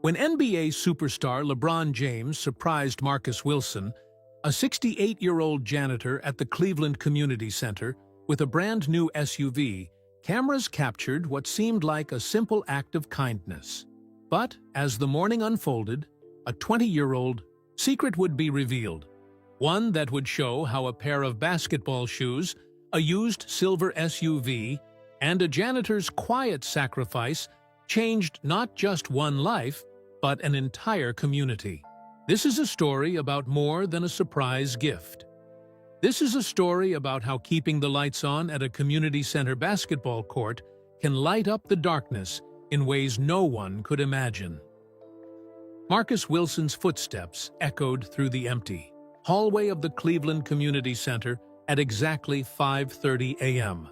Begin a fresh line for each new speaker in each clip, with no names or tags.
When NBA superstar LeBron James surprised Marcus Wilson, a 68-year-old janitor at the Cleveland Community Center, with a brand-new SUV, cameras captured what seemed like a simple act of kindness. But as the morning unfolded, a 20-year-old secret would be revealed. One that would show how a pair of basketball shoes, a used silver SUV, and a janitor's quiet sacrifice changed not just one life, but an entire community. This is a story about more than a surprise gift. This is a story about how keeping the lights on at a community center basketball court can light up the darkness in ways no one could imagine. Marcus Wilson's footsteps echoed through the empty hallway of the Cleveland Community Center at exactly 5:30 a.m.,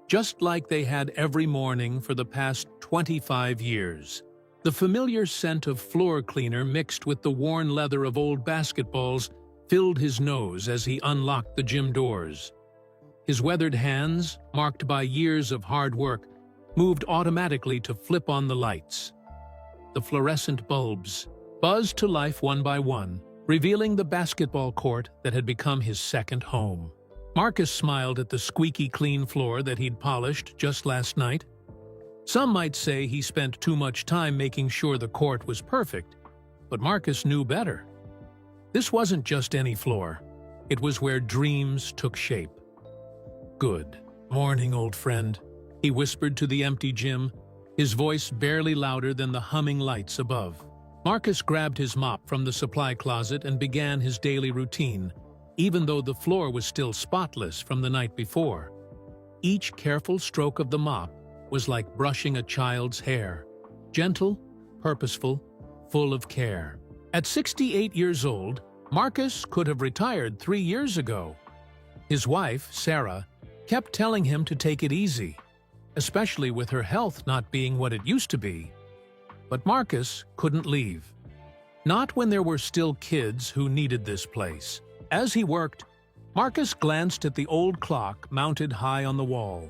just like they had every morning for the past 25 years. The familiar scent of floor cleaner mixed with the worn leather of old basketballs filled his nose as he unlocked the gym doors. His weathered hands, marked by years of hard work, moved automatically to flip on the lights. The fluorescent bulbs buzzed to life one by one, revealing the basketball court that had become his second home. Marcus smiled at the squeaky clean floor that he'd polished just last night. Some might say he spent too much time making sure the court was perfect, but Marcus knew better. This wasn't just any floor. It was where dreams took shape. "Good morning, old friend," he whispered to the empty gym, his voice barely louder than the humming lights above. Marcus grabbed his mop from the supply closet and began his daily routine, even though the floor was still spotless from the night before. Each careful stroke of the mop was like brushing a child's hair, gentle, purposeful, full of care. At 68 years old, Marcus could have retired 3 years ago. His wife, Sarah, kept telling him to take it easy, especially with her health not being what it used to be. But Marcus couldn't leave. Not when there were still kids who needed this place. As he worked, Marcus glanced at the old clock mounted high on the wall.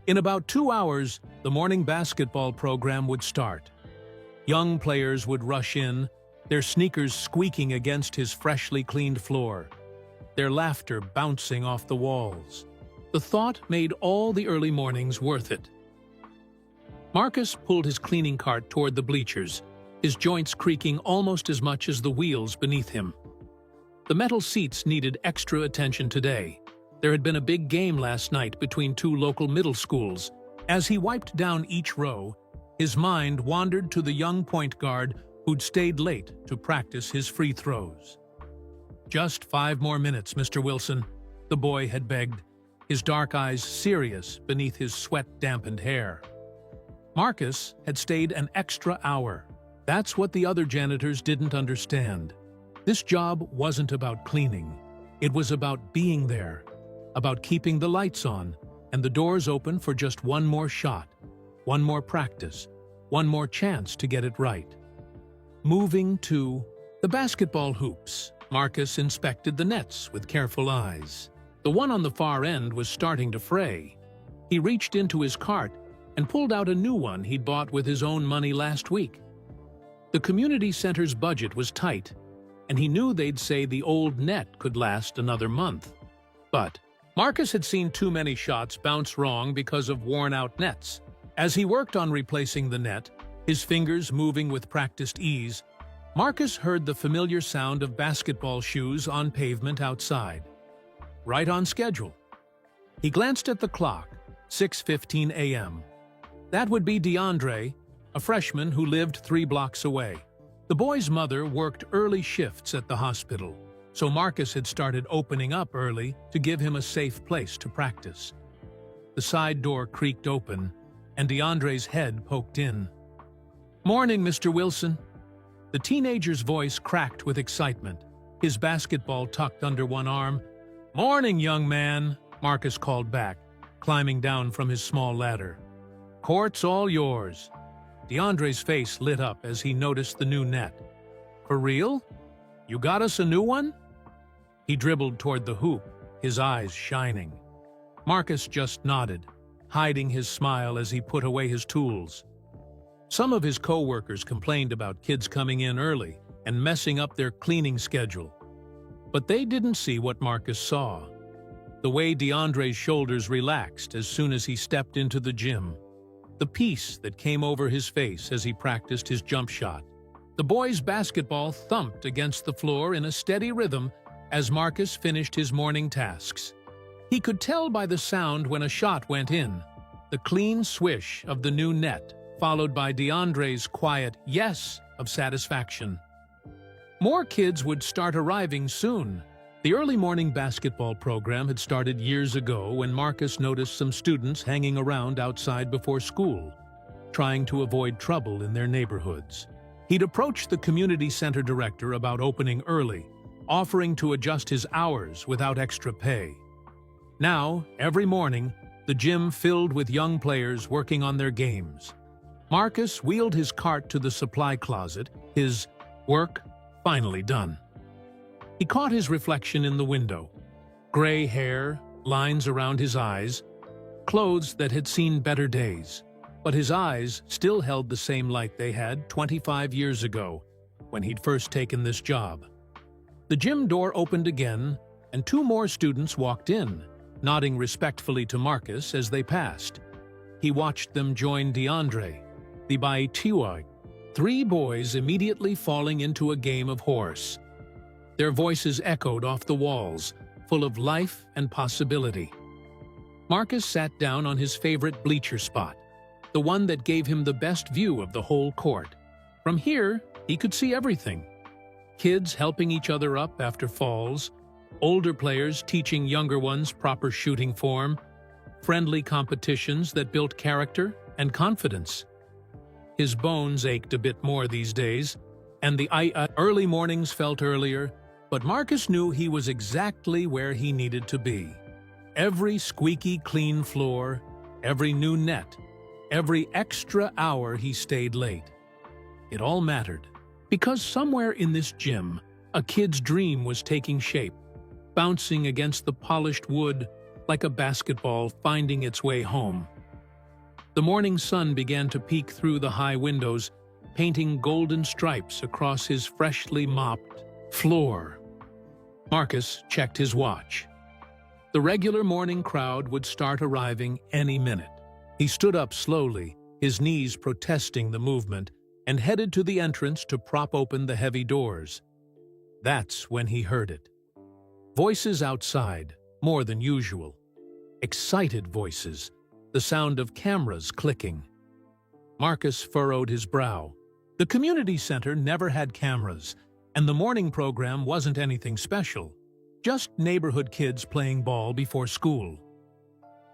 In about 2 hours, the morning basketball program would start. Young players would rush in, their sneakers squeaking against his freshly cleaned floor, their laughter bouncing off the walls. The thought made all the early mornings worth it. Marcus pulled his cleaning cart toward the bleachers, his joints creaking almost as much as the wheels beneath him. The metal seats needed extra attention today. There had been a big game last night between two local middle schools. As he wiped down each row, his mind wandered to the young point guard who'd stayed late to practice his free throws. "Just 5 more minutes, Mr. Wilson," the boy had begged, his dark eyes serious beneath his sweat-dampened hair. Marcus had stayed an extra hour. That's what the other janitors didn't understand. This job wasn't about cleaning. It was about being there, about keeping the lights on and the doors open for just one more shot, one more practice, one more chance to get it right. Moving to the basketball hoops, Marcus inspected the nets with careful eyes. The one on the far end was starting to fray. He reached into his cart and pulled out a new one he'd bought with his own money last week. The community center's budget was tight, and he knew they'd say the old net could last another month. But Marcus had seen too many shots bounce wrong because of worn-out nets. As he worked on replacing the net, his fingers moving with practiced ease, Marcus heard the familiar sound of basketball shoes on pavement outside. Right on schedule. He glanced at the clock, 6:15 a.m. That would be DeAndre, a freshman who lived 3 blocks away. The boy's mother worked early shifts at the hospital, so Marcus had started opening up early to give him a safe place to practice. The side door creaked open, and DeAndre's head poked in. "Morning, Mr. Wilson." The teenager's voice cracked with excitement, his basketball tucked under one arm. "Morning, young man," Marcus called back, climbing down from his small ladder. "Court's all yours." DeAndre's face lit up as he noticed the new net. "For real? You got us a new one?" He dribbled toward the hoop, his eyes shining. Marcus just nodded, hiding his smile as he put away his tools. Some of his co-workers complained about kids coming in early and messing up their cleaning schedule. But they didn't see what Marcus saw. The way DeAndre's shoulders relaxed as soon as he stepped into the gym. The peace that came over his face as he practiced his jump shot. The boys' basketball thumped against the floor in a steady rhythm as Marcus finished his morning tasks. He could tell by the sound when a shot went in, the clean swish of the new net, followed by DeAndre's quiet yes of satisfaction. More kids would start arriving soon. The early morning basketball program had started years ago when Marcus noticed some students hanging around outside before school, trying to avoid trouble in their neighborhoods. He'd approached the community center director about opening early, offering to adjust his hours without extra pay. Now, every morning, the gym filled with young players working on their games. Marcus wheeled his cart to the supply closet, his work finally done. He caught his reflection in the window. Gray hair, lines around his eyes, clothes that had seen better days. But his eyes still held the same light they had 25 years ago, when he'd first taken this job. The gym door opened again, and 2 more students walked in, nodding respectfully to Marcus as they passed. He watched them join DeAndre, the Baitiwai, 3 boys immediately falling into a game of horse. Their voices echoed off the walls, full of life and possibility. Marcus sat down on his favorite bleacher spot, the one that gave him the best view of the whole court. From here, he could see everything. Kids helping each other up after falls, older players teaching younger ones proper shooting form, friendly competitions that built character and confidence. His bones ached a bit more these days, and the early mornings felt earlier, but Marcus knew he was exactly where he needed to be. Every squeaky clean floor, every new net, every extra hour he stayed late. It all mattered, because somewhere in this gym, a kid's dream was taking shape, bouncing against the polished wood like a basketball finding its way home. The morning sun began to peek through the high windows, painting golden stripes across his freshly mopped floor. Marcus checked his watch. The regular morning crowd would start arriving any minute. He stood up slowly, his knees protesting the movement, and headed to the entrance to prop open the heavy doors. That's when he heard it. Voices outside, more than usual. Excited voices, the sound of cameras clicking. Marcus furrowed his brow. The community center never had cameras, and the morning program wasn't anything special, just neighborhood kids playing ball before school.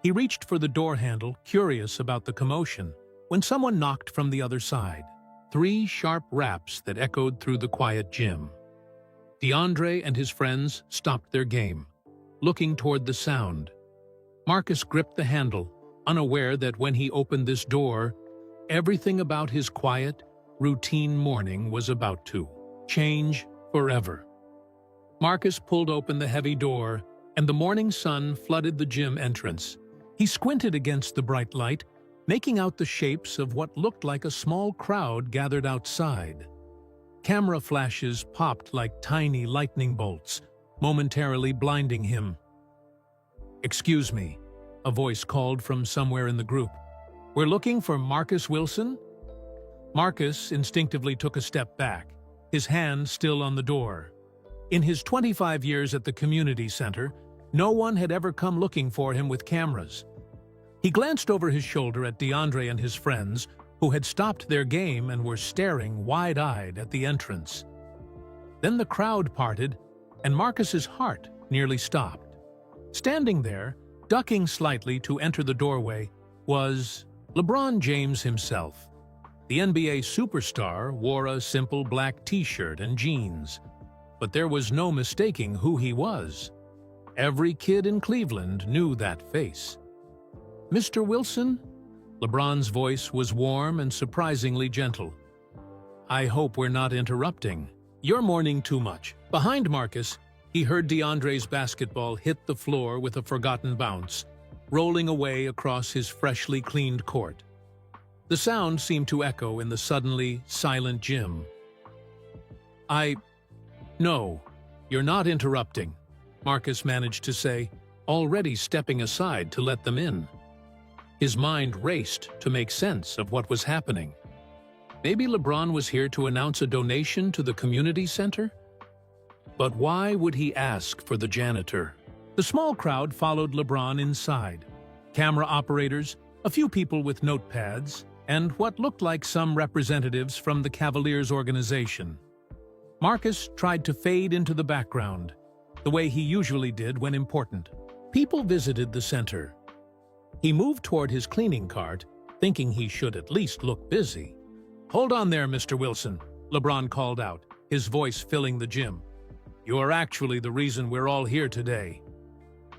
He reached for the door handle, curious about the commotion, when someone knocked from the other side. 3 sharp raps that echoed through the quiet gym. DeAndre and his friends stopped their game, looking toward the sound. Marcus gripped the handle, unaware that when he opened this door, everything about his quiet, routine morning was about to change forever. Marcus pulled open the heavy door, and the morning sun flooded the gym entrance. He squinted against the bright light, making out the shapes of what looked like a small crowd gathered outside. Camera flashes popped like tiny lightning bolts, momentarily blinding him. "Excuse me," a voice called from somewhere in the group. "We're looking for Marcus Wilson?" Marcus instinctively took a step back, his hand still on the door. In his 25 years at the community center, no one had ever come looking for him with cameras. He glanced over his shoulder at DeAndre and his friends, who had stopped their game and were staring wide-eyed at the entrance. Then the crowd parted, and Marcus's heart nearly stopped. Standing there, ducking slightly to enter the doorway, was LeBron James himself. The NBA superstar wore a simple black t-shirt and jeans, but there was no mistaking who he was. Every kid in Cleveland knew that face. "Mr. Wilson?" LeBron's voice was warm and surprisingly gentle. "I hope we're not interrupting. You're mourning too much." Behind Marcus, he heard DeAndre's basketball hit the floor with a forgotten bounce, rolling away across his freshly cleaned court. The sound seemed to echo in the suddenly silent gym. No, you're not interrupting," Marcus managed to say, already stepping aside to let them in. His mind raced to make sense of what was happening. Maybe LeBron was here to announce a donation to the community center? But why would he ask for the janitor? The small crowd followed LeBron inside. Camera operators, a few people with notepads, and what looked like some representatives from the Cavaliers organization. Marcus tried to fade into the background, the way he usually did when important. People visited the center. He moved toward his cleaning cart, thinking he should at least look busy. "Hold on there, Mr. Wilson," LeBron called out, his voice filling the gym. "You are actually the reason we're all here today."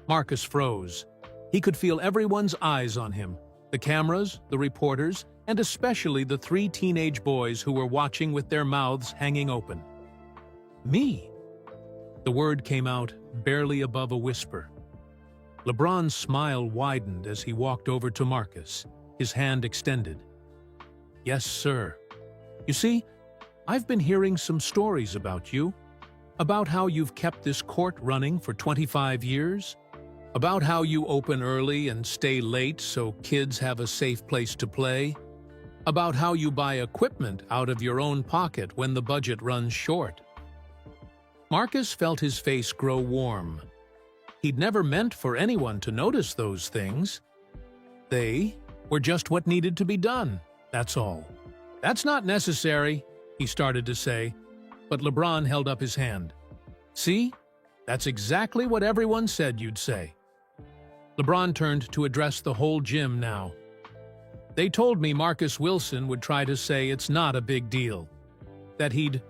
Marcus froze. He could feel everyone's eyes on him, the cameras, the reporters, and especially the 3 teenage boys who were watching with their mouths hanging open. "Me?" The word came out barely above a whisper. LeBron's smile widened as he walked over to Marcus, his hand extended. "Yes, sir. You see, I've been hearing some stories about you, about how you've kept this court running for 25 years, about how you open early and stay late so kids have a safe place to play, about how you buy equipment out of your own pocket when the budget runs short." Marcus felt his face grow warm. He'd never meant for anyone to notice those things. They were just what needed to be done, that's all. "That's not necessary," he started to say, but LeBron held up his hand. "See? That's exactly what everyone said you'd say." LeBron turned to address the whole gym now. "They told me Marcus Wilson would try to say it's not a big deal, that he'd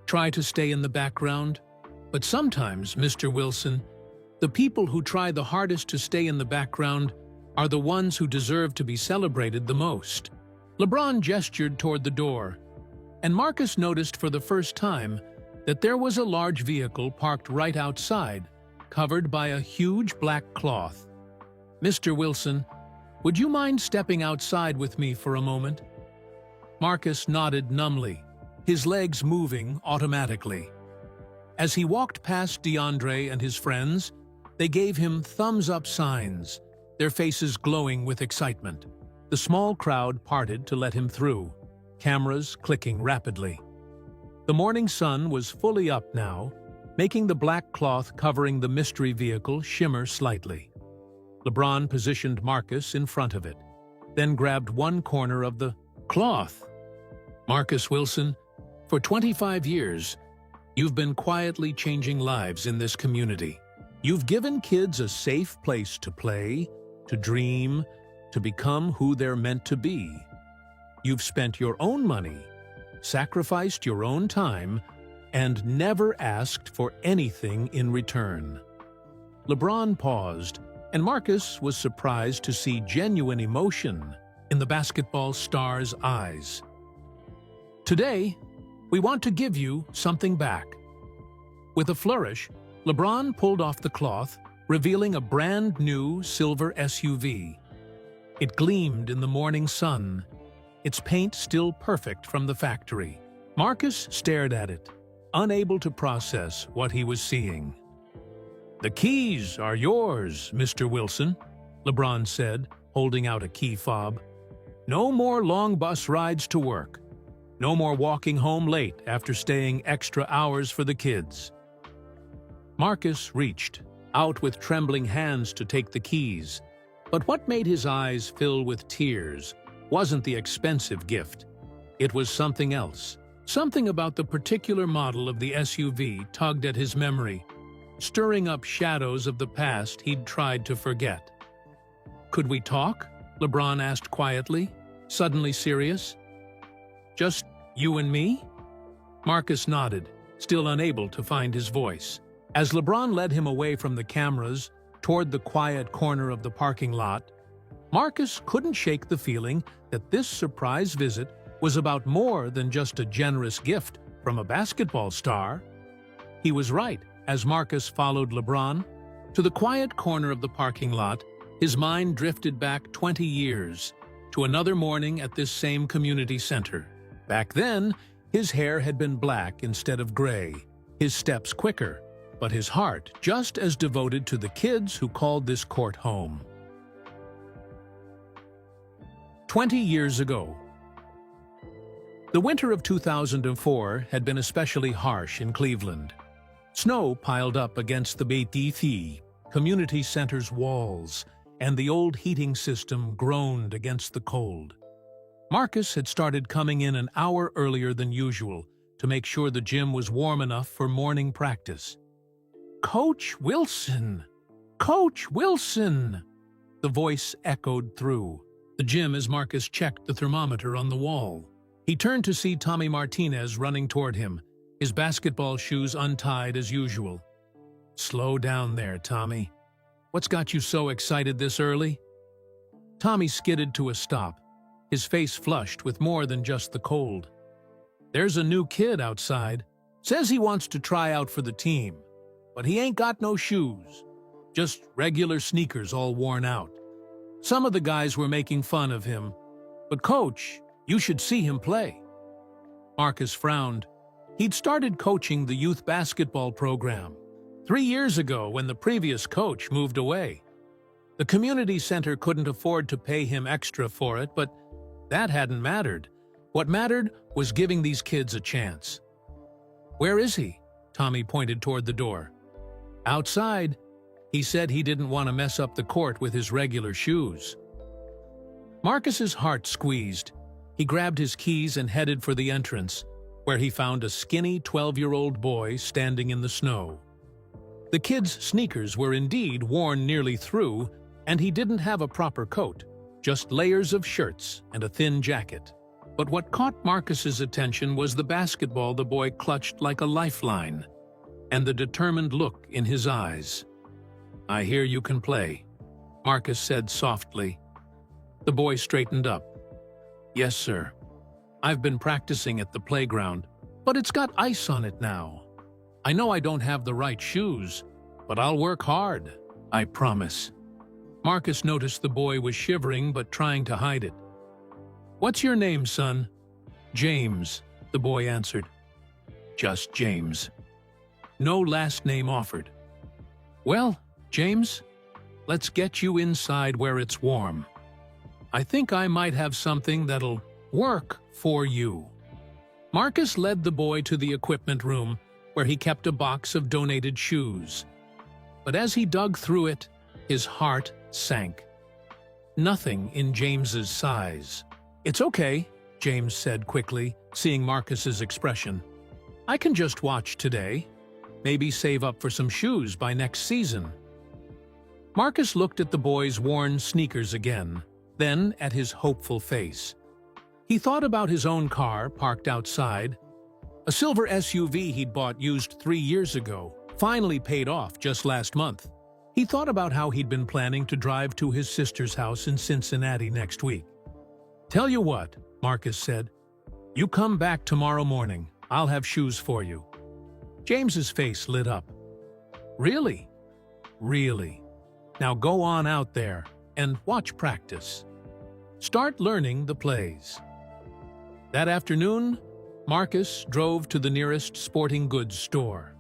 try to stay in the background. But sometimes, Mr. Wilson, the people who try the hardest to stay in the background are the ones who deserve to be celebrated the most." LeBron gestured toward the door, and Marcus noticed for the first time that there was a large vehicle parked right outside, covered by a huge black cloth. "Mr. Wilson, would you mind stepping outside with me for a moment?" Marcus nodded numbly, his legs moving automatically. As he walked past DeAndre and his friends, they gave him thumbs-up signs, their faces glowing with excitement. The small crowd parted to let him through, cameras clicking rapidly. The morning sun was fully up now, making the black cloth covering the mystery vehicle shimmer slightly. LeBron positioned Marcus in front of it, then grabbed one corner of the cloth. "Marcus Wilson, for 25 years, you've been quietly changing lives in this community. You've given kids a safe place to play, to dream, to become who they're meant to be. You've spent your own money, sacrificed your own time, and never asked for anything in return." LeBron paused, and Marcus was surprised to see genuine emotion in the basketball star's eyes. "Today, we want to give you something back." With a flourish, LeBron pulled off the cloth, revealing a brand-new silver SUV. It gleamed in the morning sun, its paint still perfect from the factory. Marcus stared at it, unable to process what he was seeing. "The keys are yours, Mr. Wilson," LeBron said, holding out a key fob. "No more long bus rides to work. No more walking home late after staying extra hours for the kids." Marcus reached out with trembling hands to take the keys, but what made his eyes fill with tears wasn't the expensive gift. It was something else. Something about the particular model of the SUV tugged at his memory, stirring up shadows of the past he'd tried to forget. "Could we talk?" LeBron asked quietly, suddenly serious. "Just you and me?" Marcus nodded, still unable to find his voice. As LeBron led him away from the cameras toward the quiet corner of the parking lot, Marcus couldn't shake the feeling that this surprise visit was about more than just a generous gift from a basketball star. He was right. As Marcus followed LeBron to the quiet corner of the parking lot, his mind drifted back 20 years, to another morning at this same community center. Back then, his hair had been black instead of gray, his steps quicker, but his heart just as devoted to the kids who called this court home. 20 years ago. The winter of 2004 had been especially harsh in Cleveland. Snow piled up against the BTC community center's walls, and the old heating system groaned against the cold. Marcus had started coming in an hour earlier than usual to make sure the gym was warm enough for morning practice. "Coach Wilson! Coach Wilson!" The voice echoed through the gym as Marcus checked the thermometer on the wall. He turned to see Tommy Martinez running toward him, his basketball shoes untied as usual. "Slow down there, Tommy. What's got you so excited this early?" Tommy skidded to a stop, his face flushed with more than just the cold. "There's a new kid outside. Says he wants to try out for the team, but he ain't got no shoes. Just regular sneakers all worn out. Some of the guys were making fun of him, but Coach, you should see him play." Marcus frowned. He'd started coaching the youth basketball program 3 years ago when the previous coach moved away. The community center couldn't afford to pay him extra for it, but that hadn't mattered. What mattered was giving these kids a chance. "Where is he?" Tommy pointed toward the door. "Outside. He said he didn't want to mess up the court with his regular shoes." Marcus's heart squeezed. He grabbed his keys and headed for the entrance, where he found a skinny 12-year-old boy standing in the snow. The kid's sneakers were indeed worn nearly through, and he didn't have a proper coat, just layers of shirts and a thin jacket. But what caught Marcus's attention was the basketball the boy clutched like a lifeline, and the determined look in his eyes. "I hear you can play," Marcus said softly. The boy straightened up. "Yes, sir. I've been practicing at the playground, but it's got ice on it now. I know I don't have the right shoes, but I'll work hard, I promise." Marcus noticed the boy was shivering but trying to hide it. "What's your name, son?" "James," the boy answered. "Just James. No last name offered." "Well, James, let's get you inside where it's warm. I think I might have something that'll work for you." Marcus led the boy to the equipment room, where he kept a box of donated shoes. But as he dug through it, his heart sank. Nothing in James's size. "It's okay," James said quickly, seeing Marcus's expression. "I can just watch today. Maybe save up for some shoes by next season." Marcus looked at the boy's worn sneakers again, then at his hopeful face. He thought about his own car parked outside, a silver SUV he'd bought used 3 years ago, finally paid off just last month. He thought about how he'd been planning to drive to his sister's house in Cincinnati next week. "Tell you what," Marcus said, "you come back tomorrow morning. I'll have shoes for you." James's face lit up. "Really? Really? Now go on out there and watch practice. Start learning the plays." That afternoon, Marcus drove to the nearest sporting goods store.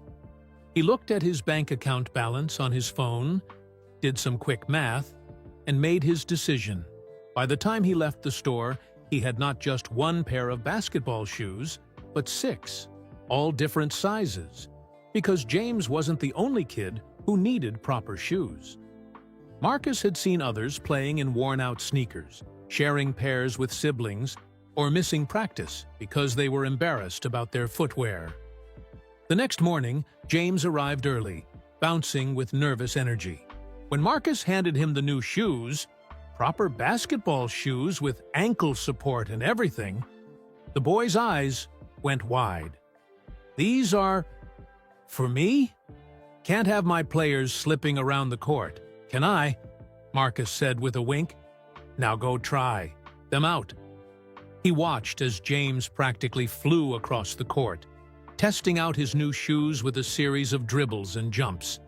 He looked at his bank account balance on his phone, did some quick math, and made his decision. By the time he left the store, he had not just one pair of basketball shoes, but 6, all different sizes, because James wasn't the only kid who needed proper shoes. Marcus had seen others playing in worn-out sneakers, sharing pairs with siblings, or missing practice because they were embarrassed about their footwear. The next morning, James arrived early, bouncing with nervous energy. When Marcus handed him the new shoes, proper basketball shoes with ankle support and everything, the boy's eyes went wide. "These are for me? Can't have my players slipping around the court, can I?" Marcus said with a wink. "Now go try them out." He watched as James practically flew across the court, testing out his new shoes with a series of dribbles and jumps.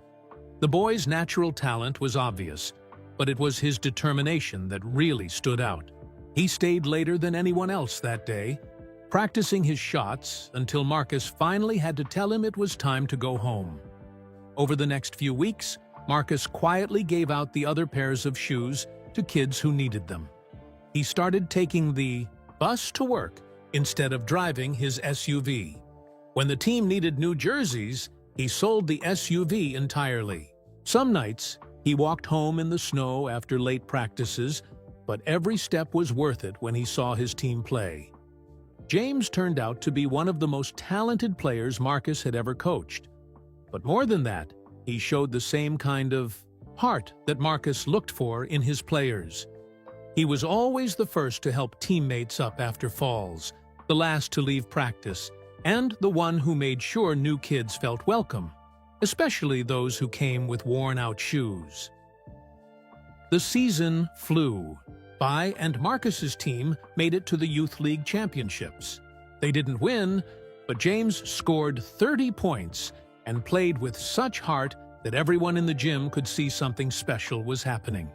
The boy's natural talent was obvious, but it was his determination that really stood out. He stayed later than anyone else that day, practicing his shots until Marcus finally had to tell him it was time to go home. Over the next few weeks, Marcus quietly gave out the other pairs of shoes to kids who needed them. He started taking the bus to work instead of driving his SUV. When the team needed new jerseys, he sold the SUV entirely. Some nights, he walked home in the snow after late practices, but every step was worth it when he saw his team play. James turned out to be one of the most talented players Marcus had ever coached. But more than that, he showed the same kind of heart that Marcus looked for in his players. He was always the first to help teammates up after falls, the last to leave practice, and the one who made sure new kids felt welcome, especially those who came with worn-out shoes. The season flew by, and Marcus's team made it to the Youth League Championships. They didn't win, but James scored 30 points and played with such heart that everyone in the gym could see something special was happening.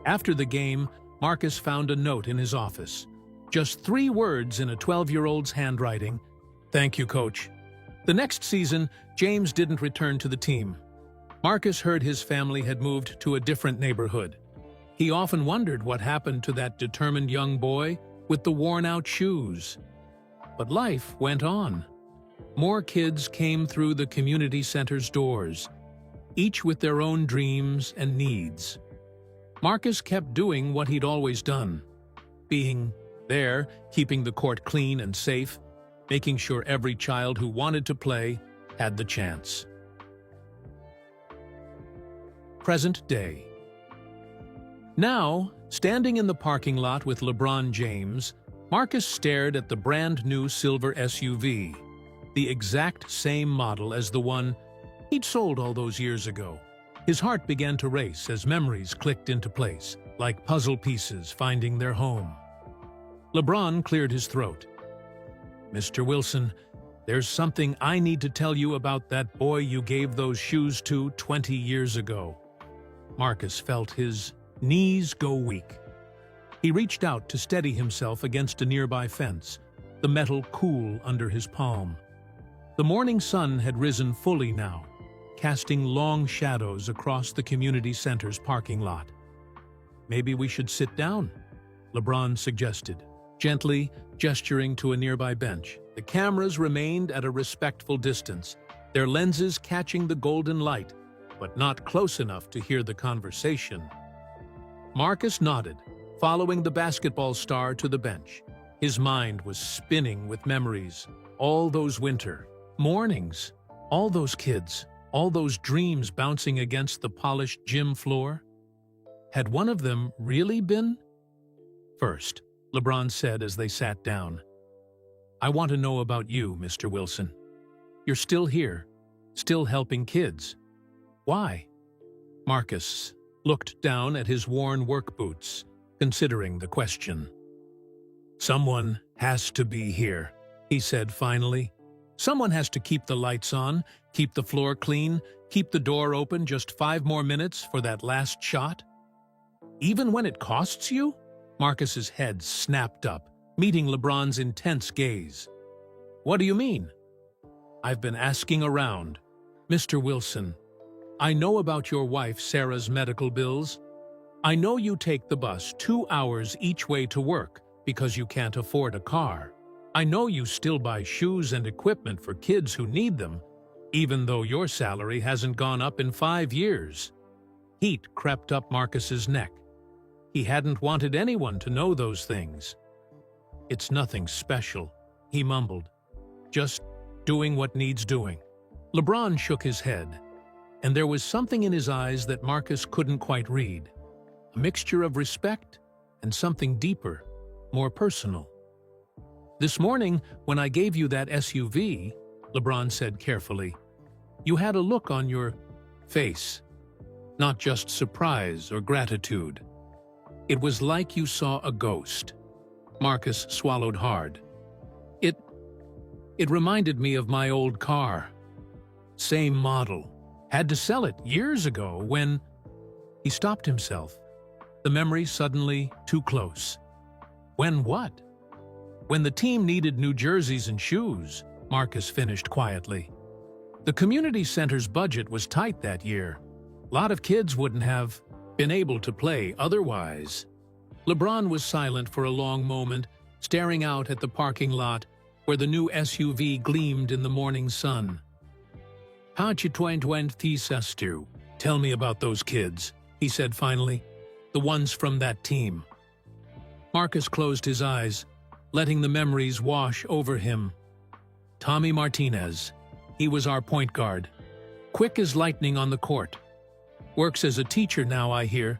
After the game, Marcus found a note in his office. Just 3 words in a 12-year-old's handwriting. "Thank you, Coach." The next season, James didn't return to the team. Marcus heard his family had moved to a different neighborhood. He often wondered what happened to that determined young boy with the worn-out shoes. But life went on. More kids came through the community center's doors, each with their own dreams and needs. Marcus kept doing what he'd always done, being there, keeping the court clean and safe, making sure every child who wanted to play had the chance. Present day. Now, standing in the parking lot with LeBron James, Marcus stared at the brand-new silver SUV, the exact same model as the one he'd sold all those years ago. His heart began to race as memories clicked into place, like puzzle pieces finding their home. LeBron cleared his throat. "Mr. Wilson, there's something I need to tell you about that boy you gave those shoes to 20 years ago." Marcus felt his knees go weak. He reached out to steady himself against a nearby fence, the metal cool under his palm. The morning sun had risen fully now, casting long shadows across the community center's parking lot. "Maybe we should sit down," LeBron suggested, gently gesturing to a nearby bench. The cameras remained at a respectful distance, their lenses catching the golden light, but not close enough to hear the conversation. Marcus nodded, following the basketball star to the bench. His mind was spinning with memories. All those winter mornings, all those kids, all those dreams bouncing against the polished gym floor. Had one of them really been? "First," LeBron said as they sat down, "I want to know about you, Mr. Wilson. You're still here, still helping kids. Why?" Marcus looked down at his worn work boots, considering the question. "Someone has to be here," he said finally. "Someone has to keep the lights on, keep the floor clean, keep the door open just 5 more minutes for that last shot. Even when it costs you?" Marcus's head snapped up, meeting LeBron's intense gaze. "What do you mean?" "I've been asking around. Mr. Wilson, I know about your wife Sarah's medical bills. I know you take the bus 2 hours each way to work because you can't afford a car. I know you still buy shoes and equipment for kids who need them, even though your salary hasn't gone up in 5 years. Heat crept up Marcus's neck. He hadn't wanted anyone to know those things. "It's nothing special," he mumbled. "Just doing what needs doing." LeBron shook his head, and there was something in his eyes that Marcus couldn't quite read. A mixture of respect and something deeper, more personal. "This morning, when I gave you that SUV," LeBron said carefully, "you had a look on your face. Not just surprise or gratitude. It was like you saw a ghost." Marcus swallowed hard. It reminded me of my old car. Same model. Had to sell it years ago when..." He stopped himself, the memory suddenly too close. When what? When the team needed new jerseys and shoes, Marcus finished quietly. The community center's budget was tight that year. A lot of kids wouldn't have been able to play otherwise. LeBron was silent for a long moment, staring out at the parking lot where the new SUV gleamed in the morning sun. Tell me about those kids, he said finally. The ones from that team. Marcus closed his eyes, letting the memories wash over him. Tommy Martinez. He was our point guard. Quick as lightning on the court. Works as a teacher now, I hear.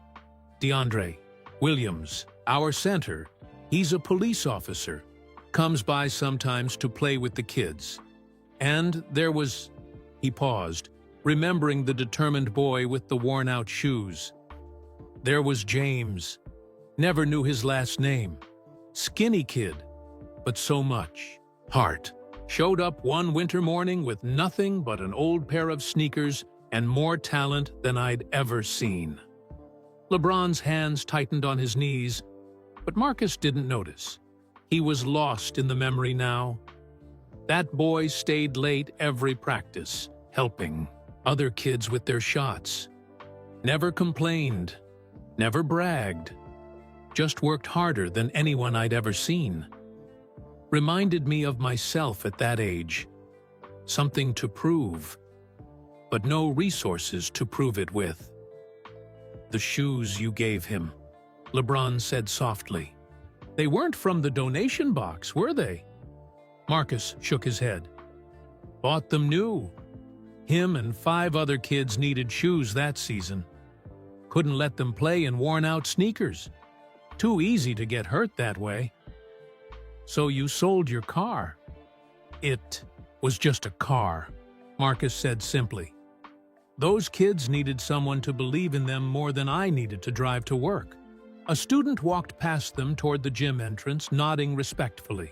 DeAndre Williams, our center. He's a police officer. Comes by sometimes to play with the kids. And there was... He paused, remembering the determined boy with the worn-out shoes. There was James. Never knew his last name. Skinny kid, but so much heart. Showed up one winter morning with nothing but an old pair of sneakers and more talent than I'd ever seen. LeBron's hands tightened on his knees, but Marcus didn't notice. He was lost in the memory now. That boy stayed late every practice, helping other kids with their shots. Never complained, never bragged. Just worked harder than anyone I'd ever seen. Reminded me of myself at that age. Something to prove, but no resources to prove it with. The shoes you gave him, LeBron said softly. They weren't from the donation box, were they? Marcus shook his head. Bought them new. Him and 5 other kids needed shoes that season. Couldn't let them play in worn-out sneakers. Too easy to get hurt that way. So you sold your car. It was just a car, Marcus said simply. Those kids needed someone to believe in them more than I needed to drive to work. A student walked past them toward the gym entrance, nodding respectfully.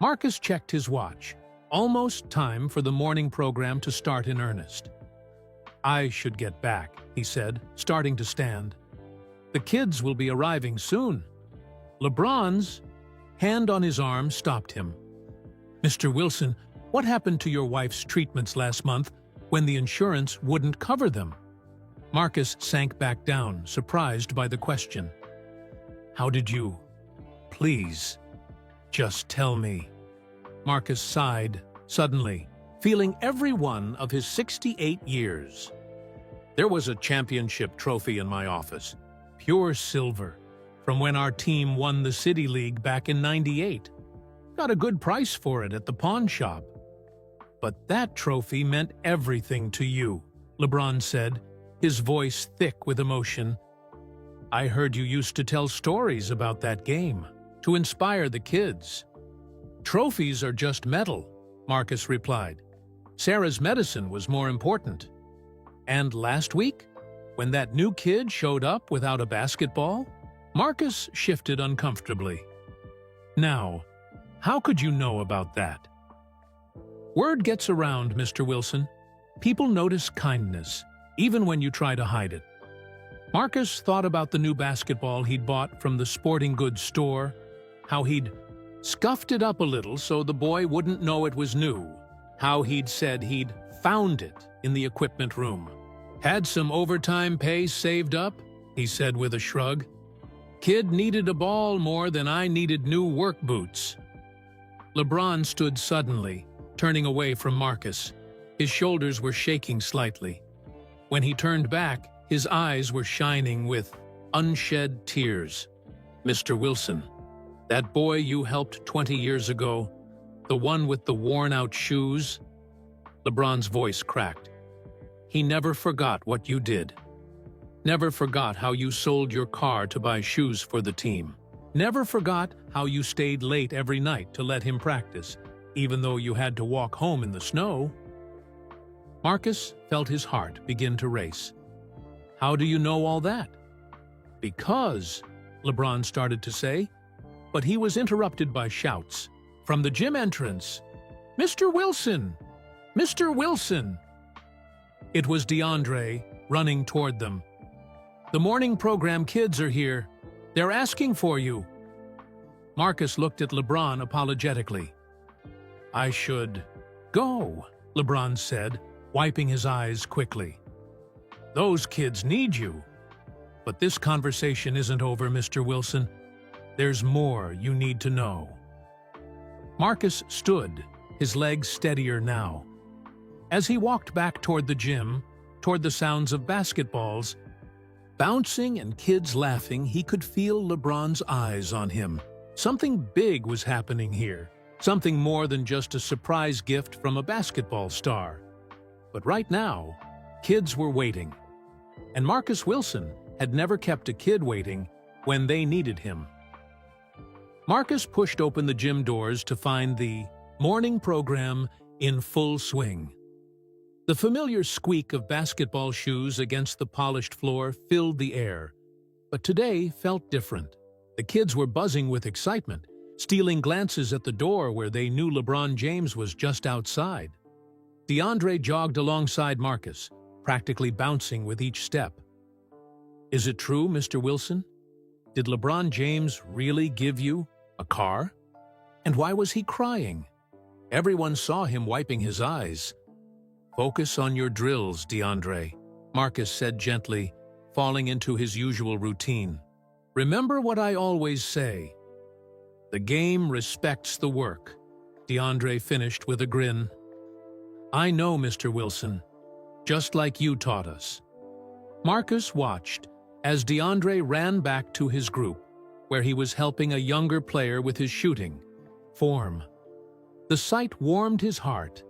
Marcus checked his watch. Almost time for the morning program to start in earnest. I should get back, he said, starting to stand. The kids will be arriving soon. LeBron's hand on his arm stopped him. Mr. Wilson, what happened to your wife's treatments last month when the insurance wouldn't cover them? Marcus sank back down, surprised by the question. How did you? Please, just tell me. Marcus sighed, suddenly, feeling every one of his 68 years. There was a championship trophy in my office, pure silver, from when our team won the City League back in '98. Got a good price for it at the pawn shop. But that trophy meant everything to you, LeBron said, his voice thick with emotion. I heard you used to tell stories about that game, to inspire the kids. Trophies are just metal, Marcus replied. Sarah's medicine was more important. And last week, when that new kid showed up without a basketball, Marcus shifted uncomfortably. Now, how could you know about that? Word gets around, Mr. Wilson. People notice kindness, even when you try to hide it. Marcus thought about the new basketball he'd bought from the sporting goods store, how he'd scuffed it up a little so the boy wouldn't know it was new, how he'd said he'd found it in the equipment room. Had some overtime pay saved up, he said with a shrug. Kid needed a ball more than I needed new work boots. LeBron stood suddenly, turning away from Marcus. His shoulders were shaking slightly. When he turned back, his eyes were shining with unshed tears. Mr. Wilson, that boy you helped 20 years ago, the one with the worn-out shoes? LeBron's voice cracked. He never forgot what you did. Never forgot how you sold your car to buy shoes for the team. Never forgot how you stayed late every night to let him practice, even though you had to walk home in the snow. Marcus felt his heart begin to race. How do you know all that? Because, LeBron started to say, but he was interrupted by shouts. From the gym entrance, Mr. Wilson! Mr. Wilson! It was DeAndre running toward them. The morning program kids are here. They're asking for you. Marcus looked at LeBron apologetically. "I should go," LeBron said, wiping his eyes quickly. "Those kids need you." "But this conversation isn't over, Mr. Wilson. There's more you need to know." Marcus stood, his legs steadier now. As he walked back toward the gym, toward the sounds of basketballs, bouncing and kids laughing, he could feel LeBron's eyes on him. Something big was happening here, something more than just a surprise gift from a basketball star. But right now, kids were waiting. And Marcus Wilson had never kept a kid waiting when they needed him. Marcus pushed open the gym doors to find the morning program in full swing. The familiar squeak of basketball shoes against the polished floor filled the air, but today felt different. The kids were buzzing with excitement, stealing glances at the door where they knew LeBron James was just outside. DeAndre jogged alongside Marcus, practically bouncing with each step. "Is it true, Mr. Wilson? Did LeBron James really give you a car? And why was he crying? Everyone saw him wiping his eyes." "Focus on your drills, DeAndre," Marcus said gently, falling into his usual routine. "Remember what I always say. The game respects the work." DeAndre finished with a grin. "I know, Mr. Wilson, just like you taught us." Marcus watched as DeAndre ran back to his group, where he was helping a younger player with his shooting form. The sight warmed his heart.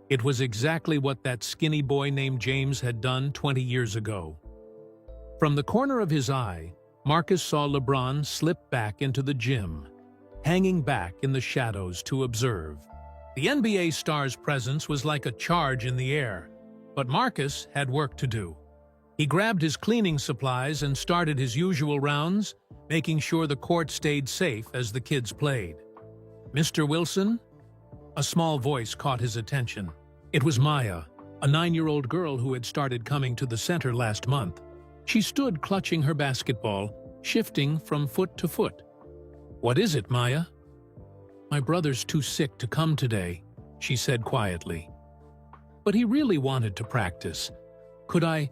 It was exactly what that skinny boy named James had done 20 years ago. From the corner of his eye, Marcus saw LeBron slip back into the gym, hanging back in the shadows to observe. The NBA star's presence was like a charge in the air, but Marcus had work to do. He grabbed his cleaning supplies and started his usual rounds, making sure the court stayed safe as the kids played. "Mr. Wilson?" A small voice caught his attention. It was Maya, a 9-year-old girl who had started coming to the center last month. She stood clutching her basketball, shifting from foot to foot. "What is it, Maya?" "My brother's too sick to come today," she said quietly. "But he really wanted to practice. Could I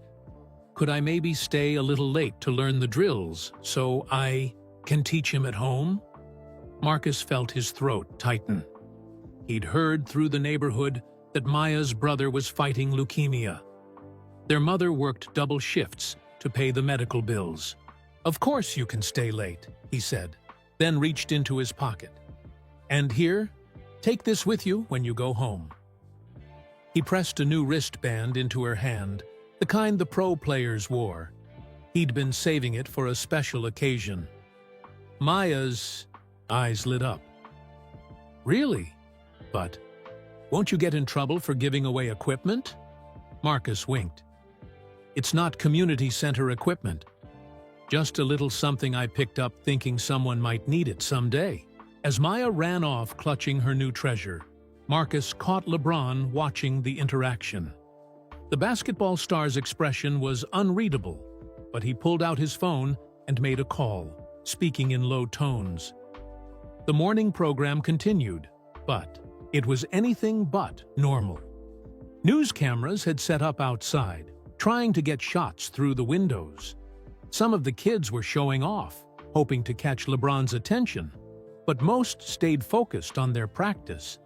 maybe stay a little late to learn the drills so I can teach him at home?" Marcus felt his throat tighten. He'd heard through the neighborhood that Maya's brother was fighting leukemia. Their mother worked double shifts to pay the medical bills. "Of course you can stay late," he said, then reached into his pocket. "And here, take this with you when you go home." He pressed a new wristband into her hand, the kind the pro players wore. He'd been saving it for a special occasion. Maya's eyes lit up. "Really? But won't you get in trouble for giving away equipment?" Marcus winked. "It's not community center equipment. Just a little something I picked up thinking someone might need it someday." As Maya ran off clutching her new treasure, Marcus caught LeBron watching the interaction. The basketball star's expression was unreadable, but he pulled out his phone and made a call, speaking in low tones. The morning program continued, but it was anything but normal. News cameras had set up outside, trying to get shots through the windows. Some of the kids were showing off, hoping to catch LeBron's attention, but most stayed focused on their practice.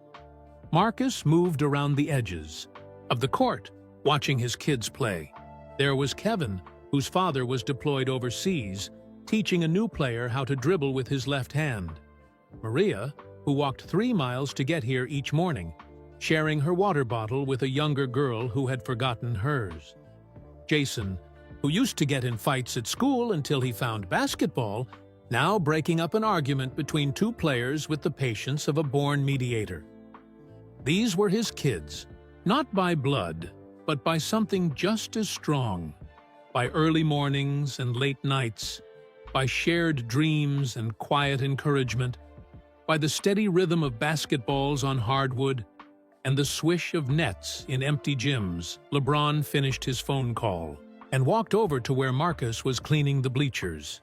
Marcus moved around the edges of the court, watching his kids play. There was Kevin, whose father was deployed overseas, teaching a new player how to dribble with his left hand. Maria, who walked 3 miles to get here each morning, sharing her water bottle with a younger girl who had forgotten hers. Jason, who used to get in fights at school until he found basketball, now breaking up an argument between 2 players with the patience of a born mediator. These were his kids, not by blood, but by something just as strong, by early mornings and late nights, by shared dreams and quiet encouragement, by the steady rhythm of basketballs on hardwood and the swish of nets in empty gyms. LeBron finished his phone call and walked over to where Marcus was cleaning the bleachers.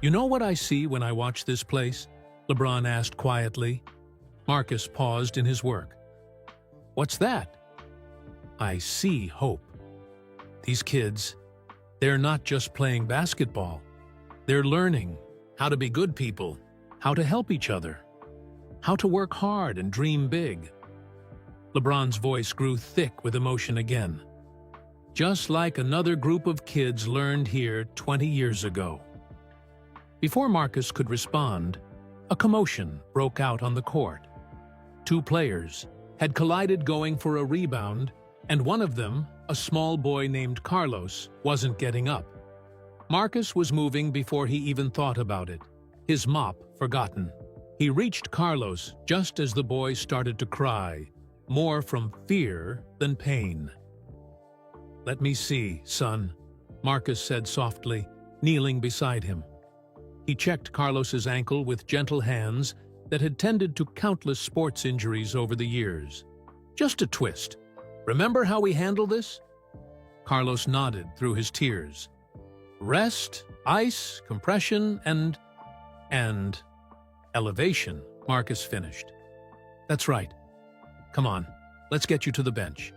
"You know what I see when I watch this place? LeBron asked quietly. Marcus paused in his work. "What's that?" "I see hope. These kids, they're not just playing basketball. They're learning how to be good people, how to help each other, how to work hard and dream big." LeBron's voice grew thick with emotion again. "Just like another group of kids learned here 20 years ago." Before Marcus could respond, a commotion broke out on the court. Two players had collided going for a rebound, and one of them, a small boy named Carlos, wasn't getting up. Marcus was moving before he even thought about it, his mop forgotten. He reached Carlos just as the boy started to cry, more from fear than pain. "Let me see, son," Marcus said softly, kneeling beside him. He checked Carlos's ankle with gentle hands that had tended to countless sports injuries over the years. "Just a twist. Remember how we handle this?" Carlos nodded through his tears. "Rest, ice, compression, and elevation," Marcus finished. "That's right. Come on, let's get you to the bench."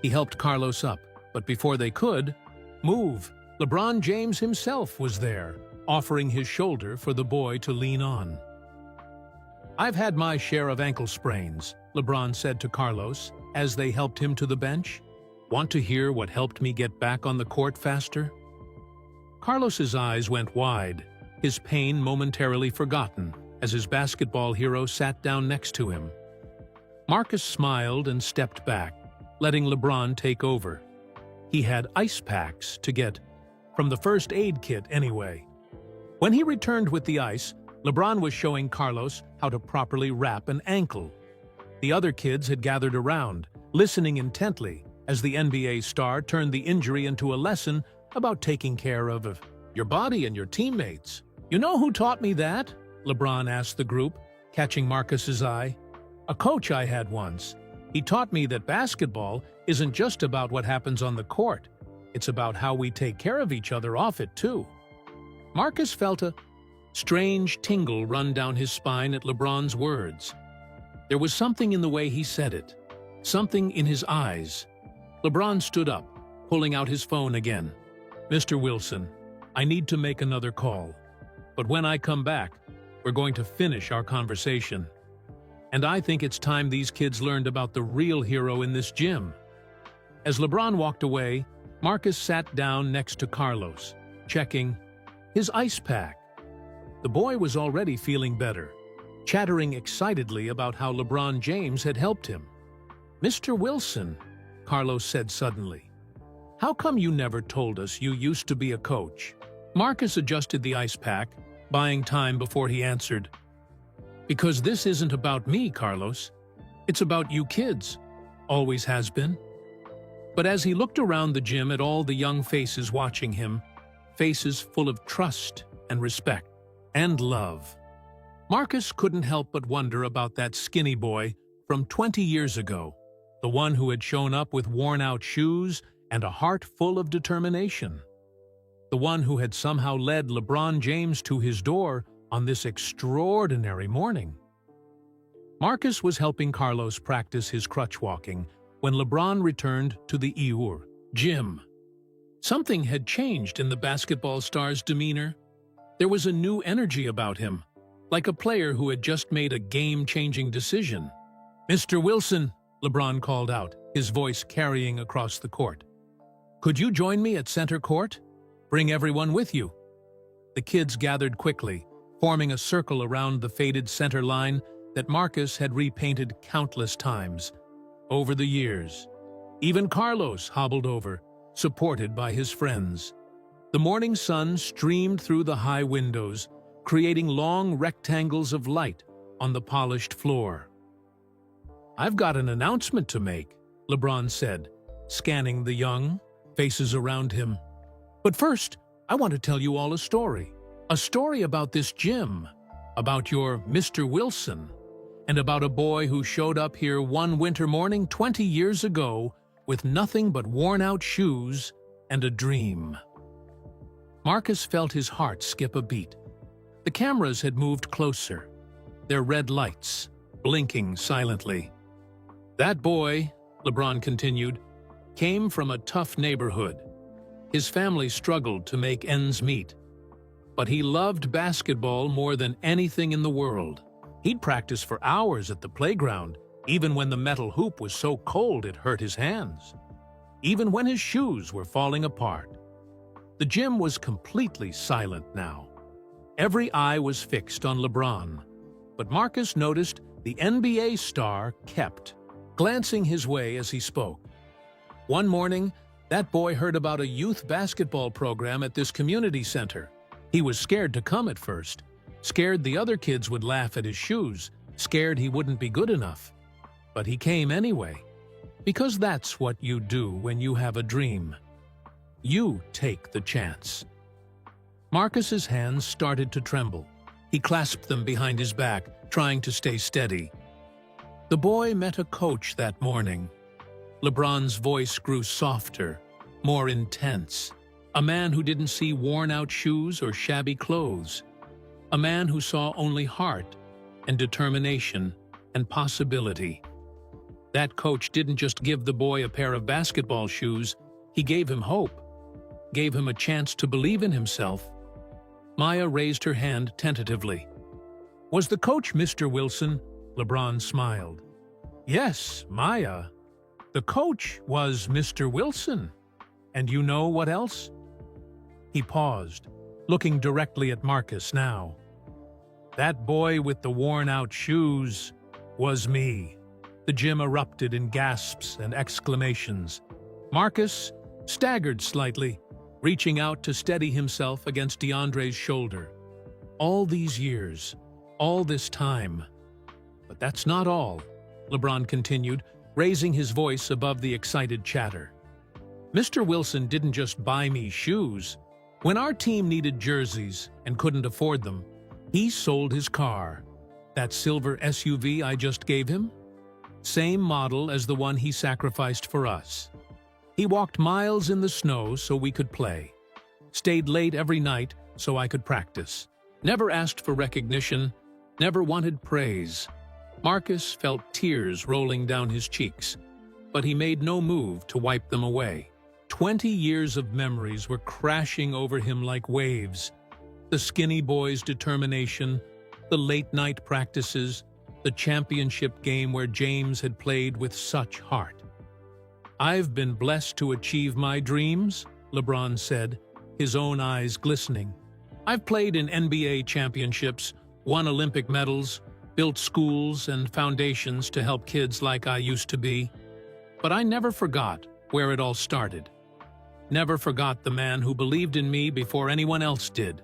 He helped Carlos up, but before they could move, LeBron James himself was there, offering his shoulder for the boy to lean on. "I've had my share of ankle sprains," LeBron said to Carlos as they helped him to the bench. "Want to hear what helped me get back on the court faster?" Carlos's eyes went wide, his pain momentarily forgotten as his basketball hero sat down next to him. Marcus smiled and stepped back, letting LeBron take over. He had ice packs to get, from the first aid kit anyway. When he returned with the ice, LeBron was showing Carlos how to properly wrap an ankle. The other kids had gathered around, listening intently as the NBA star turned the injury into a lesson about taking care of your body and your teammates. "You know who taught me that?" LeBron asked the group, catching Marcus's eye. "A coach I had once. He taught me that basketball isn't just about what happens on the court. It's about how we take care of each other off it, too." Marcus felt a strange tingle run down his spine at LeBron's words. There was something in the way he said it, something in his eyes. LeBron stood up, pulling out his phone again. "Mr. Wilson, I need to make another call. But when I come back, we're going to finish our conversation. And I think it's time these kids learned about the real hero in this gym." As LeBron walked away, Marcus sat down next to Carlos, checking his ice pack. The boy was already feeling better, chattering excitedly about how LeBron James had helped him. "Mr. Wilson," Carlos said suddenly, "how come you never told us you used to be a coach?" Marcus adjusted the ice pack, buying time before he answered. "Because this isn't about me, Carlos. It's about you kids. Always has been." But as he looked around the gym at all the young faces watching him, faces full of trust and respect and love, Marcus couldn't help but wonder about that skinny boy from 20 years ago, the one who had shown up with worn-out shoes and a heart full of determination. The one who had somehow led LeBron James to his door on this extraordinary morning. Marcus was helping Carlos practice his crutch walking when LeBron returned to the gym. Something had changed in the basketball star's demeanor. There was a new energy about him, like a player who had just made a game-changing decision. "Mr. Wilson," LeBron called out, his voice carrying across the court. "Could you join me at center court? Bring everyone with you." The kids gathered quickly, forming a circle around the faded center line that Marcus had repainted countless times over the years. Even Carlos hobbled over, supported by his friends. The morning sun streamed through the high windows, creating long rectangles of light on the polished floor. "I've got an announcement to make," LeBron said, scanning the young faces around him. "But first, I want to tell you all a story about this gym, about your Mr. Wilson, and about a boy who showed up here one winter morning 20 years ago with nothing but worn-out shoes and a dream." Marcus felt his heart skip a beat. The cameras had moved closer, their red lights, blinking silently. That boy, LeBron continued, came from a tough neighborhood. His family struggled to make ends meet. But he loved basketball more than anything in the world. He'd practice for hours at the playground, even when the metal hoop was so cold it hurt his hands. Even when his shoes were falling apart. The gym was completely silent now. Every eye was fixed on LeBron. But Marcus noticed the NBA star kept glancing his way as he spoke. One morning, that boy heard about a youth basketball program at this community center. He was scared to come at first, scared the other kids would laugh at his shoes, scared he wouldn't be good enough. But he came anyway, because that's what you do when you have a dream. You take the chance. Marcus's hands started to tremble. He clasped them behind his back, trying to stay steady. The boy met a coach that morning. LeBron's voice grew softer, more intense. A man who didn't see worn-out shoes or shabby clothes. A man who saw only heart and determination and possibility. That coach didn't just give the boy a pair of basketball shoes, he gave him hope, gave him a chance to believe in himself. Maya raised her hand tentatively. Was the coach Mr. Wilson? LeBron smiled. Yes, Maya. The coach was Mr. Wilson. And you know what else? He paused, looking directly at Marcus now. That boy with the worn-out shoes was me. The gym erupted in gasps and exclamations. Marcus staggered slightly, reaching out to steady himself against DeAndre's shoulder. All these years, all this time. But that's not all, LeBron continued, raising his voice above the excited chatter. Mr. Wilson didn't just buy me shoes. When our team needed jerseys and couldn't afford them, he sold his car. That silver SUV I just gave him? Same model as the one he sacrificed for us. He walked miles in the snow so we could play. Stayed late every night so I could practice. Never asked for recognition, never wanted praise. Marcus felt tears rolling down his cheeks, but he made no move to wipe them away. 20 years of memories were crashing over him like waves. The skinny boy's determination, the late-night practices, the championship game where James had played with such heart. I've been blessed to achieve my dreams, LeBron said, his own eyes glistening. I've played in NBA championships, won Olympic medals, built schools and foundations to help kids like I used to be. But I never forgot where it all started. Never forgot the man who believed in me before anyone else did.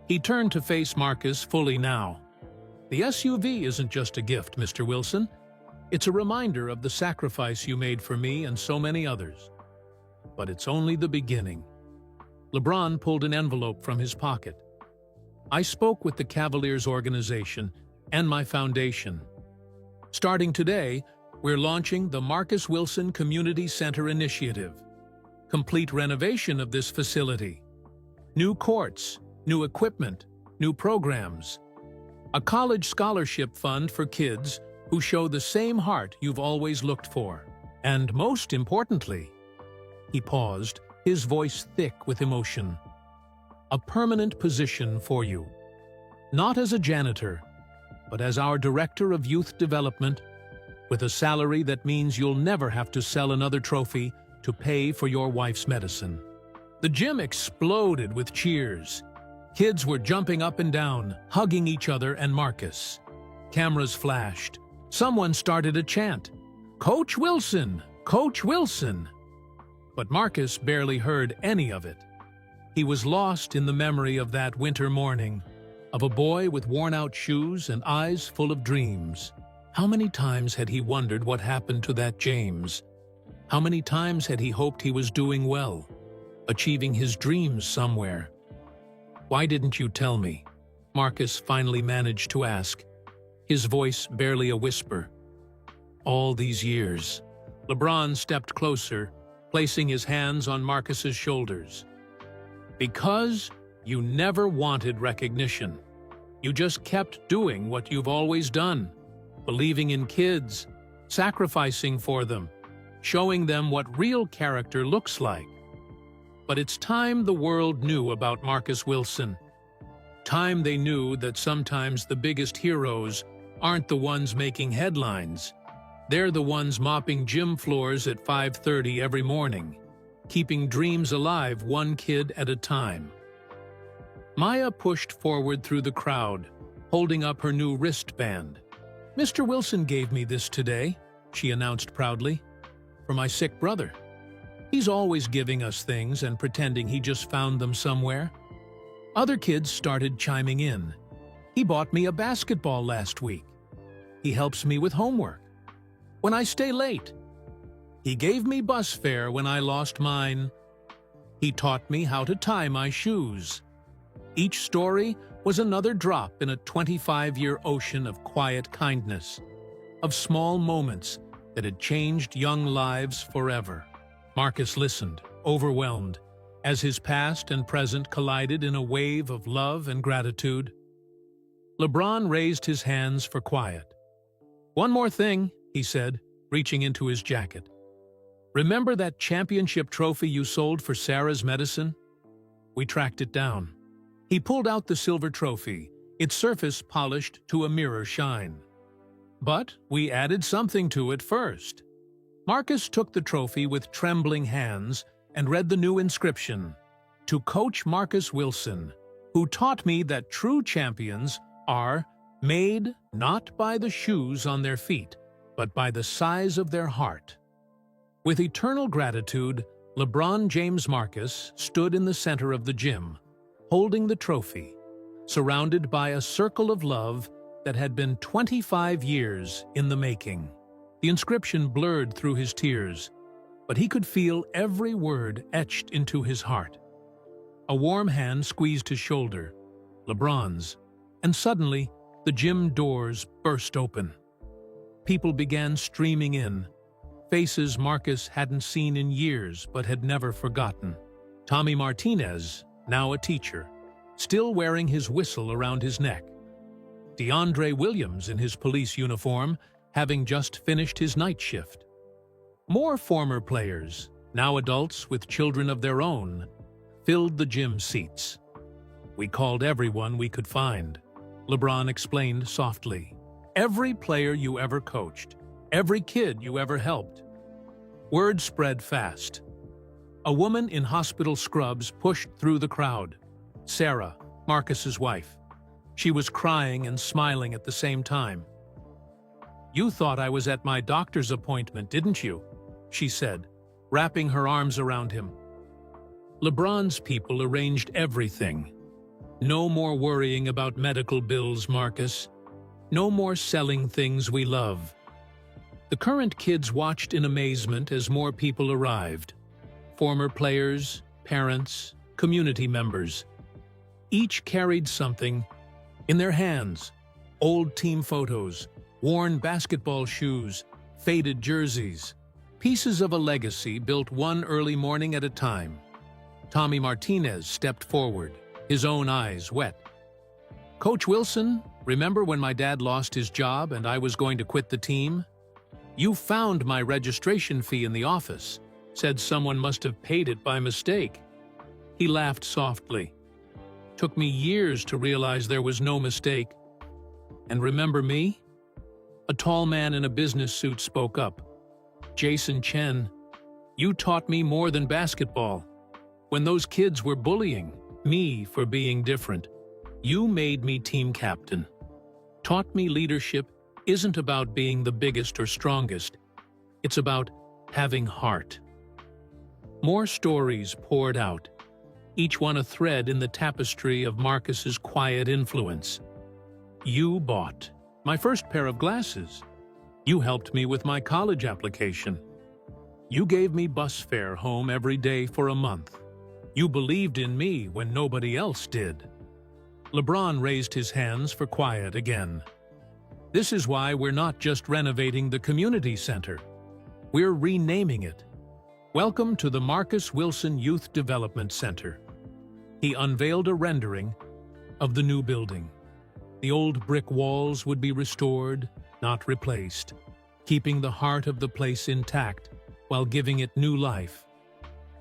He turned to face Marcus fully now. The SUV isn't just a gift, Mr. Wilson. It's a reminder of the sacrifice you made for me and so many others. But it's only the beginning. LeBron pulled an envelope from his pocket. I spoke with the Cavaliers organization and my foundation. Starting today, we're launching the Marcus Wilson Community Center Initiative. Complete renovation of this facility. New courts, new equipment, new programs. A college scholarship fund for kids who show the same heart you've always looked for. And most importantly, he paused, his voice thick with emotion. A permanent position for you. Not as a janitor, but as our Director of Youth Development, with a salary that means you'll never have to sell another trophy to pay for your wife's medicine. The gym exploded with cheers. Kids were jumping up and down, hugging each other and Marcus. Cameras flashed. Someone started a chant, "Coach Wilson! Coach Wilson!" But Marcus barely heard any of it. He was lost in the memory of that winter morning, of a boy with worn-out shoes and eyes full of dreams. How many times had he wondered what happened to that James? How many times had he hoped he was doing well, achieving his dreams somewhere? Why didn't you tell me? Marcus finally managed to ask, his voice barely a whisper. All these years. LeBron stepped closer, placing his hands on Marcus's shoulders. Because you never wanted recognition. You just kept doing what you've always done, believing in kids, sacrificing for them, showing them what real character looks like. But it's time the world knew about Marcus Wilson. Time they knew that sometimes the biggest heroes aren't the ones making headlines. They're the ones mopping gym floors at 5:30 every morning, keeping dreams alive one kid at a time. Maya pushed forward through the crowd, holding up her new wristband. "Mr. Wilson gave me this today," she announced proudly, "for my sick brother. He's always giving us things and pretending he just found them somewhere." Other kids started chiming in. "He bought me a basketball last week. He helps me with homework when I stay late. He gave me bus fare when I lost mine. He taught me how to tie my shoes." Each story was another drop in a 25-year ocean of quiet kindness, of small moments that had changed young lives forever. Marcus listened, overwhelmed, as his past and present collided in a wave of love and gratitude. LeBron raised his hands for quiet. "One more thing," he said, reaching into his jacket. "Remember that championship trophy you sold for Sarah's medicine?" We tracked it down. He pulled out the silver trophy, its surface polished to a mirror shine. But we added something to it first. Marcus took the trophy with trembling hands and read the new inscription, "To Coach Marcus Wilson, who taught me that true champions are made not by the shoes on their feet, but by the size of their heart." With eternal gratitude, LeBron James Marcus stood in the center of the gym, holding the trophy, surrounded by a circle of love that had been 25 years in the making. The inscription blurred through his tears, but he could feel every word etched into his heart. A warm hand squeezed his shoulder, LeBron's, and suddenly the gym doors burst open. People began streaming in, faces Marcus hadn't seen in years but had never forgotten. Tommy Martinez, now a teacher, still wearing his whistle around his neck. DeAndre Williams in his police uniform, having just finished his night shift. More former players, now adults with children of their own, filled the gym seats. "We called everyone we could find," LeBron explained softly. "Every player you ever coached, every kid you ever helped." Word spread fast. A woman in hospital scrubs pushed through the crowd. Sarah, Marcus's wife. She was crying and smiling at the same time. "You thought I was at my doctor's appointment, didn't you?" she said, wrapping her arms around him. LeBron's people arranged everything. "No more worrying about medical bills, Marcus. No more selling things we love." The current kids watched in amazement as more people arrived. Former players, parents, community members. Each carried something in their hands: old team photos, worn basketball shoes, faded jerseys, pieces of a legacy built one early morning at a time. Tommy Martinez stepped forward, his own eyes wet. "Coach Wilson, remember when my dad lost his job and I was going to quit the team? You found my registration fee in the office, said someone must have paid it by mistake." He laughed softly. "Took me years to realize there was no mistake." "And remember me?" A tall man in a business suit spoke up. "Jason Chen, you taught me more than basketball. When those kids were bullying me for being different, you made me team captain. Taught me leadership isn't about being the biggest or strongest. It's about having heart." More stories poured out, each one a thread in the tapestry of Marcus's quiet influence. "You bought my first pair of glasses. You helped me with my college application. You gave me bus fare home every day for a month. You believed in me when nobody else did." LeBron raised his hands for quiet again. "This is why we're not just renovating the community center. We're renaming it. Welcome to the Marcus Wilson Youth Development Center." He unveiled a rendering of the new building. The old brick walls would be restored, not replaced, keeping the heart of the place intact while giving it new life,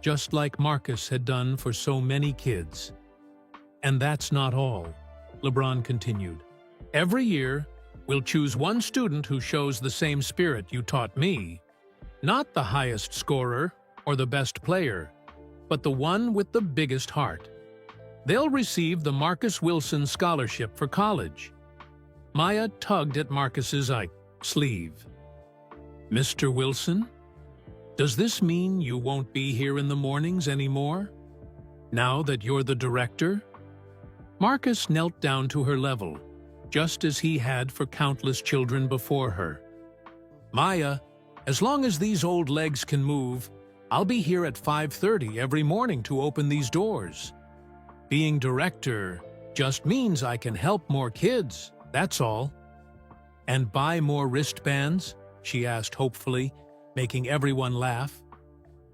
just like Marcus had done for so many kids. And that's not all, LeBron continued. Every year, we'll choose one student who shows the same spirit you taught me, not the highest scorer or the best player, but the one with the biggest heart. They'll receive the Marcus Wilson Scholarship for college. Maya tugged at Marcus's sleeve. Mr. Wilson, does this mean you won't be here in the mornings anymore? Now that you're the director? Marcus knelt down to her level, just as he had for countless children before her. Maya, as long as these old legs can move, I'll be here at 5:30 every morning to open these doors. Being director just means I can help more kids, that's all. And buy more wristbands? She asked hopefully, making everyone laugh.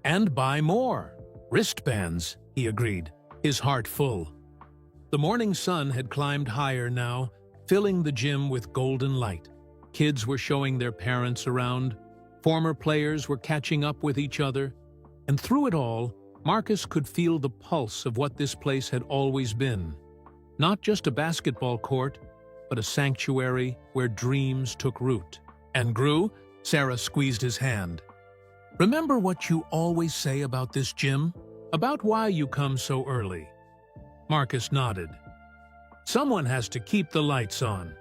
And buy more wristbands, he agreed, his heart full. The morning sun had climbed higher now, filling the gym with golden light. Kids were showing their parents around, former players were catching up with each other, and through it all, Marcus could feel the pulse of what this place had always been. Not just a basketball court, but a sanctuary where dreams took root. And grew, Sarah squeezed his hand. Remember what you always say about this gym? About why you come so early? Marcus nodded. Someone has to keep the lights on.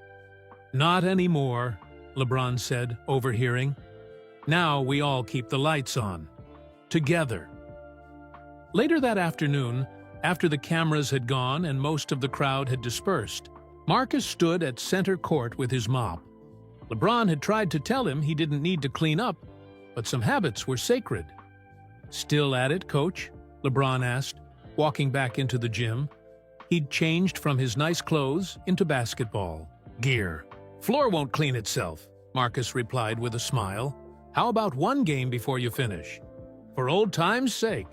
Not anymore, LeBron said, overhearing. Now we all keep the lights on. Together. Later that afternoon, after the cameras had gone and most of the crowd had dispersed, Marcus stood at center court with his mop. LeBron had tried to tell him he didn't need to clean up, but some habits were sacred. Still at it, coach? LeBron asked, walking back into the gym. He'd changed from his nice clothes into basketball gear. Floor won't clean itself, Marcus replied with a smile. How about one game before you finish? For old time's sake.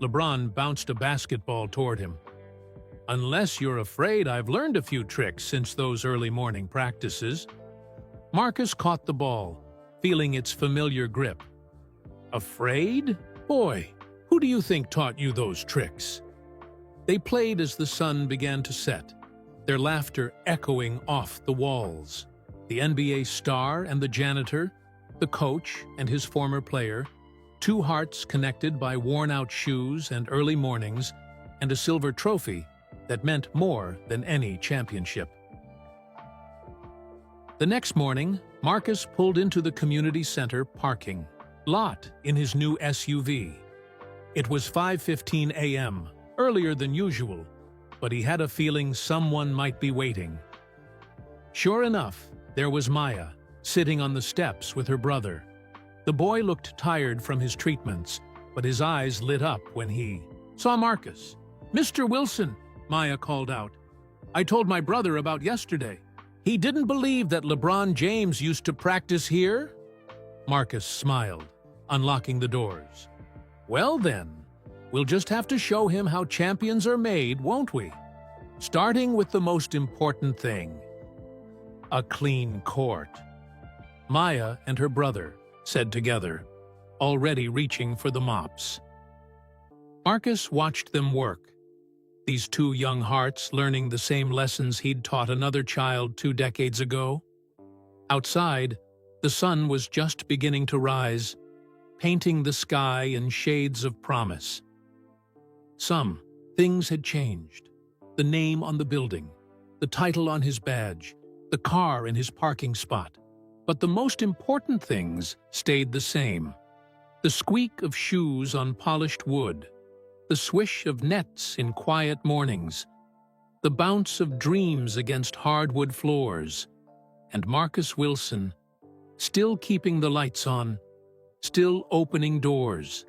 LeBron bounced a basketball toward him. Unless you're afraid I've learned a few tricks since those early morning practices. Marcus caught the ball, feeling its familiar grip. Afraid? Boy, who do you think taught you those tricks? They played as the sun began to set, their laughter echoing off the walls. The NBA star and the janitor, the coach and his former player, two hearts connected by worn-out shoes and early mornings, and a silver trophy that meant more than any championship. The next morning, Marcus pulled into the community center parking lot in his new SUV. It was 5:15 a.m., earlier than usual, but he had a feeling someone might be waiting. Sure enough, there was Maya, sitting on the steps with her brother. The boy looked tired from his treatments, but his eyes lit up when he saw Marcus. Mr. Wilson, Maya called out. I told my brother about yesterday. He didn't believe that LeBron James used to practice here? Marcus smiled, unlocking the doors. Well then, we'll just have to show him how champions are made, won't we? Starting with the most important thing. A clean court. Maya and her brother said together, already reaching for the mops. Marcus watched them work. These two young hearts learning the same lessons he'd taught another child 2 decades ago. Outside, the sun was just beginning to rise, painting the sky in shades of promise. Some things had changed. The name on the building, the title on his badge, the car in his parking spot. But the most important things stayed the same. The squeak of shoes on polished wood, the swish of nets in quiet mornings, the bounce of dreams against hardwood floors, and Marcus Wilson, still keeping the lights on, still opening doors,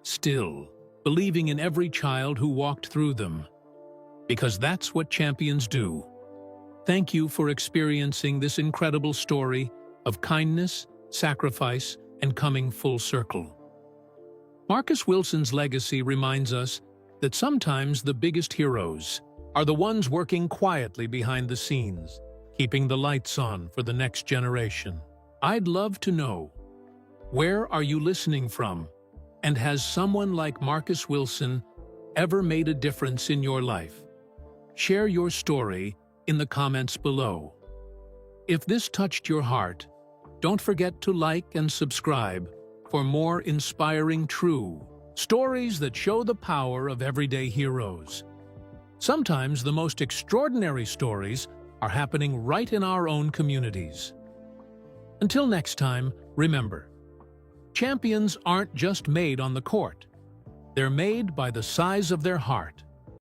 still believing in every child who walked through them. Because that's what champions do. Thank you for experiencing this incredible story of kindness, sacrifice, and coming full circle. Marcus Wilson's legacy reminds us that sometimes the biggest heroes are the ones working quietly behind the scenes, keeping the lights on for the next generation. I'd love to know, where are you listening from? And has someone like Marcus Wilson ever made a difference in your life? Share your story in the comments below. If this touched your heart, don't forget to like and subscribe for more inspiring true stories that show the power of everyday heroes. Sometimes the most extraordinary stories are happening right in our own communities. Until next time, remember, champions aren't just made on the court. They're made by the size of their heart.